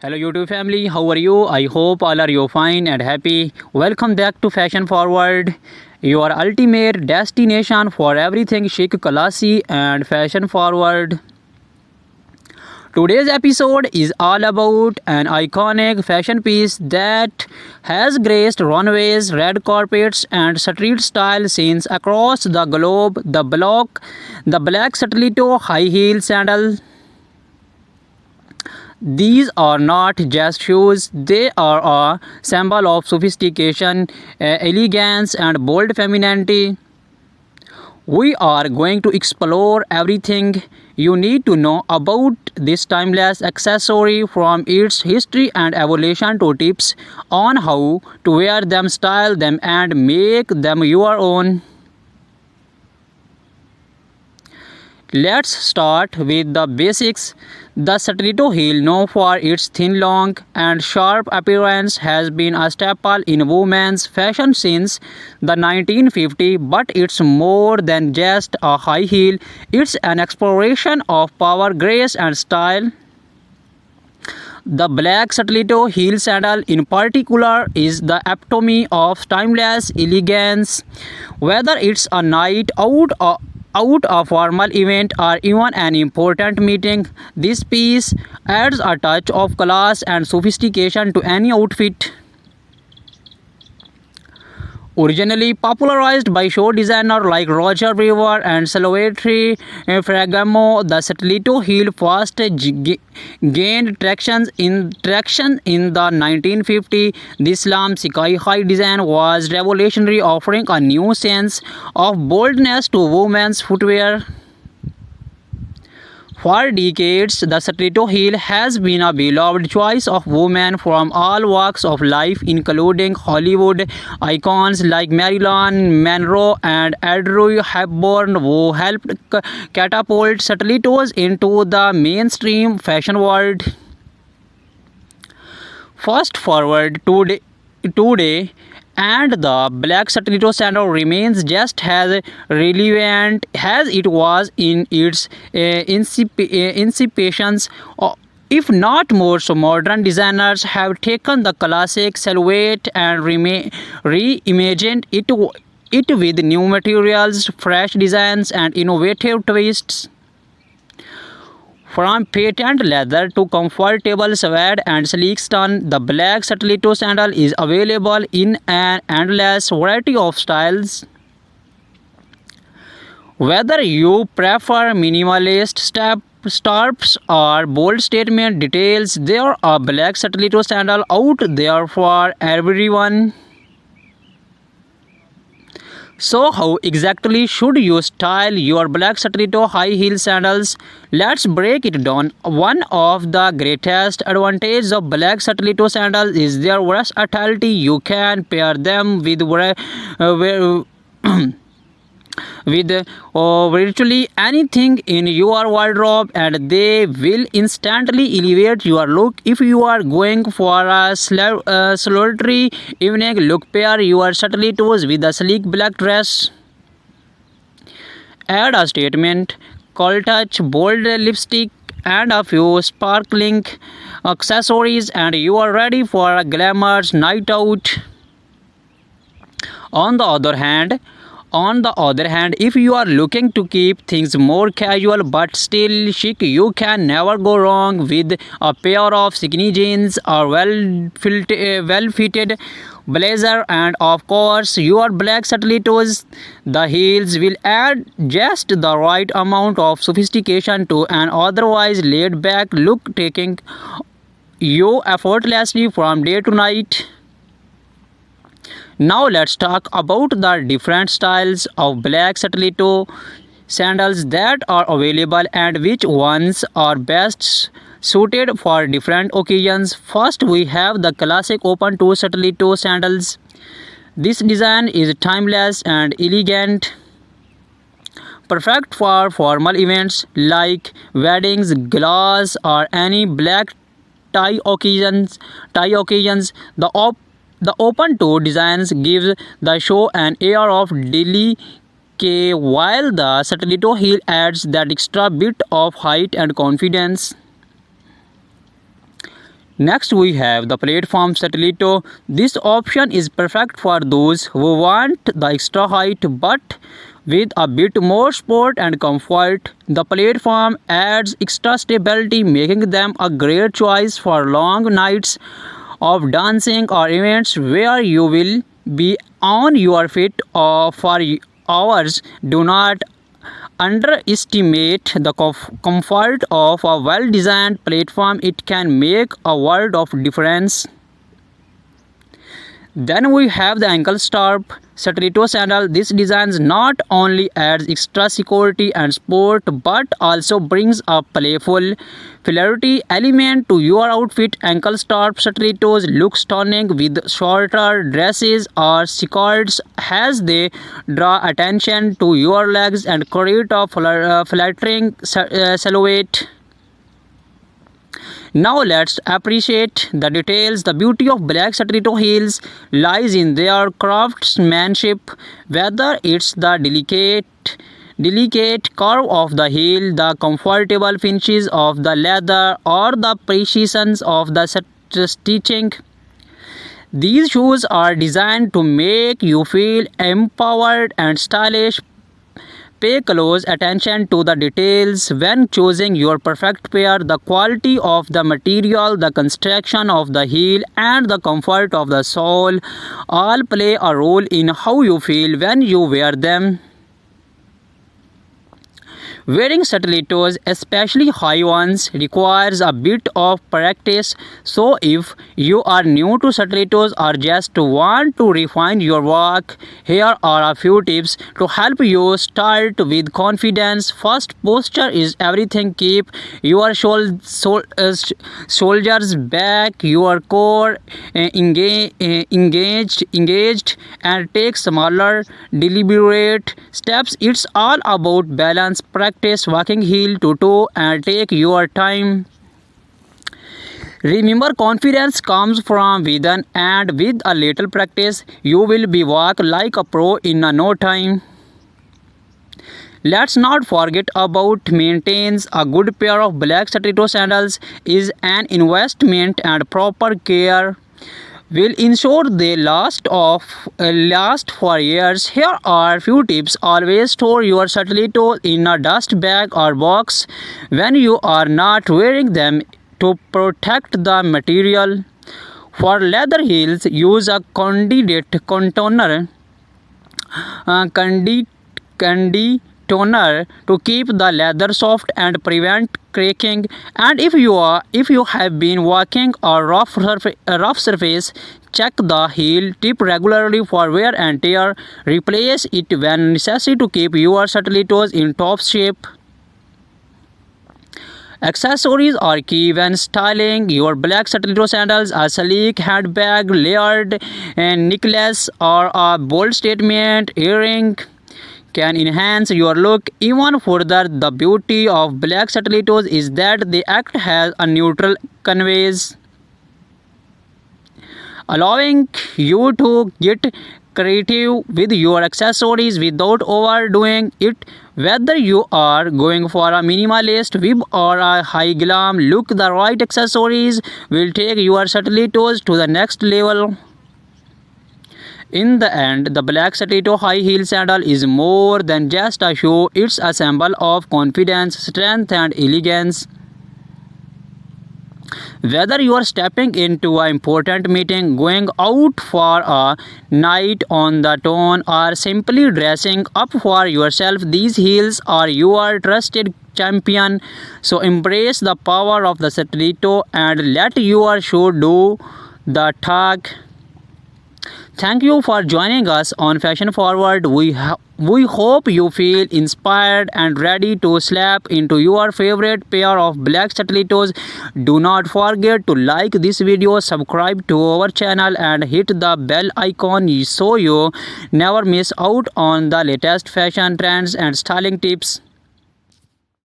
Hello YouTube family, how are you? I hope all are you fine and happy. Welcome back to Fashion Forward, your ultimate destination for everything chic, classy and fashion forward. Today's episode is all about an iconic fashion piece that has graced runways, red carpets, and street style scenes across the globe. The black stiletto high heel sandal. These are not just shoes, they are a symbol of sophistication, elegance, and bold femininity. We are going to explore everything you need to know about this timeless accessory, from its history and evolution to tips on how to wear them, style them, and make them your own. Let's start with the basics. The stiletto heel, known for its thin, long, and sharp appearance, has been a staple in women's fashion since the 1950s, but it's more than just a high heel. It's an exploration of power, grace, and style. The black stiletto heel sandal in particular is the epitome of timeless elegance. Whether it's a night out a formal event or even an important meeting, this piece adds a touch of class and sophistication to any outfit. Originally popularized by show designers like Roger Weaver and Salvatore Ferragamo, the stiletto heel first gained traction in the 1950s. This slim, sky-high design was revolutionary, offering a new sense of boldness to women's footwear. For decades, the stiletto heel has been a beloved choice of women from all walks of life, including Hollywood icons like Marilyn Monroe and Audrey Hepburn, who helped catapult stilettos into the mainstream fashion world. Fast forward today, and the black stiletto sandal remains just as relevant as it was in its incipience. If not more, so modern designers have taken the classic silhouette and reimagined it with new materials, fresh designs, and innovative twists. From patent leather to comfortable suede and sleek stone, the black stiletto sandal is available in an endless variety of styles. Whether you prefer minimalist straps or bold statement details, there are black stiletto sandal out there for everyone. So how exactly should you style your black stiletto high heel sandals? Let's break it down. One of the greatest advantages of black stiletto sandals is their versatility. You can pair them with virtually anything in your wardrobe, and they will instantly elevate your look. If you are going for a solitary evening look, pair your stilettos with a sleek black dress. Add a statement cold touch, bold lipstick, and a few sparkling accessories, and you are ready for a glamorous night out. On the other hand, if you are looking to keep things more casual but still chic, you can never go wrong with a pair of skinny jeans or well-fitted blazer, and of course your black stilettos. The heels will add just the right amount of sophistication to an otherwise laid-back look, taking you effortlessly from day to night. Now let's talk about the different styles of black stiletto sandals that are available and which ones are best suited for different occasions. First, we have the classic open toe stiletto sandals. This design is timeless and elegant, perfect for formal events like weddings, galas, or any black tie occasions. The open toe designs gives the show an air of delicate, while the stiletto heel adds that extra bit of height and confidence. Next we have the platform Satellito. This option is perfect for those who want the extra height but with a bit more support and comfort. The platform adds extra stability, making them a great choice for long nights of dancing or events where you will be on your feet for hours. Do not underestimate the comfort of a well-designed platform. It can make a world of difference. Then we have the ankle strap Satellito sandal. This design not only adds extra security and support but also brings a playful flairty element to your outfit. Ankle strap Satellitos look stunning with shorter dresses or skirts as they draw attention to your legs and create a flattering silhouette. Now let's appreciate the details. The beauty of black Satellito heels lies in their craftsmanship, whether it's the delicate curve of the heel, the comfortable finishes of the leather, or the precision of the stitching. These shoes are designed to make you feel empowered and stylish. Pay close attention to the details when choosing your perfect pair. The quality of the material, the construction of the heel, and the comfort of the sole all play a role in how you feel when you wear them. Wearing Satellitos, especially high ones, requires a bit of practice. So if you are new to Satellitos or just want to refine your walk, here are a few tips to help you start with confidence. First, posture is everything. Keep your shoulders back, your core engaged, and take smaller, deliberate steps. It's all about balance. Practice walking heel to toe and take your time. Remember, confidence comes from within, and with a little practice, you will be walk like a pro in no time. Let's not forget about maintenance. A good pair of black Satellito sandals is an investment, and proper care will ensure they last for years. Here are few tips. Always store your Satellito in a dust bag or box when you are not wearing them to protect the material. For leather heels, use a conditioner to keep the leather soft and prevent cracking. And if you have been walking a rough surface, check the heel tip regularly for wear and tear. Replace it when necessary to keep your Satellitos in top shape. Accessories are key when styling your black Satellito sandals. A sleek handbag, layered necklace, or a bold statement earring can enhance your look even further. The beauty of black Satellitos is that they act as a neutral canvas, allowing you to get creative with your accessories without overdoing it. Whether you are going for a minimalist vibe or a high glam look, the right accessories will take your Satellitos to the next level. In the end, the black Satellito high heel sandal is more than just a shoe. It's a symbol of confidence, strength, and elegance. Whether you are stepping into an important meeting, going out for a night on the town, or simply dressing up for yourself, these heels are your trusted champion. So embrace the power of the Satellito and let your shoe do the talk. Thank you for joining us on Fashion Forward. We hope you feel inspired and ready to slap into your favorite pair of black Satellitos. Do not forget to like this video, subscribe to our channel, and hit the bell icon so you never miss out on the latest fashion trends and styling tips.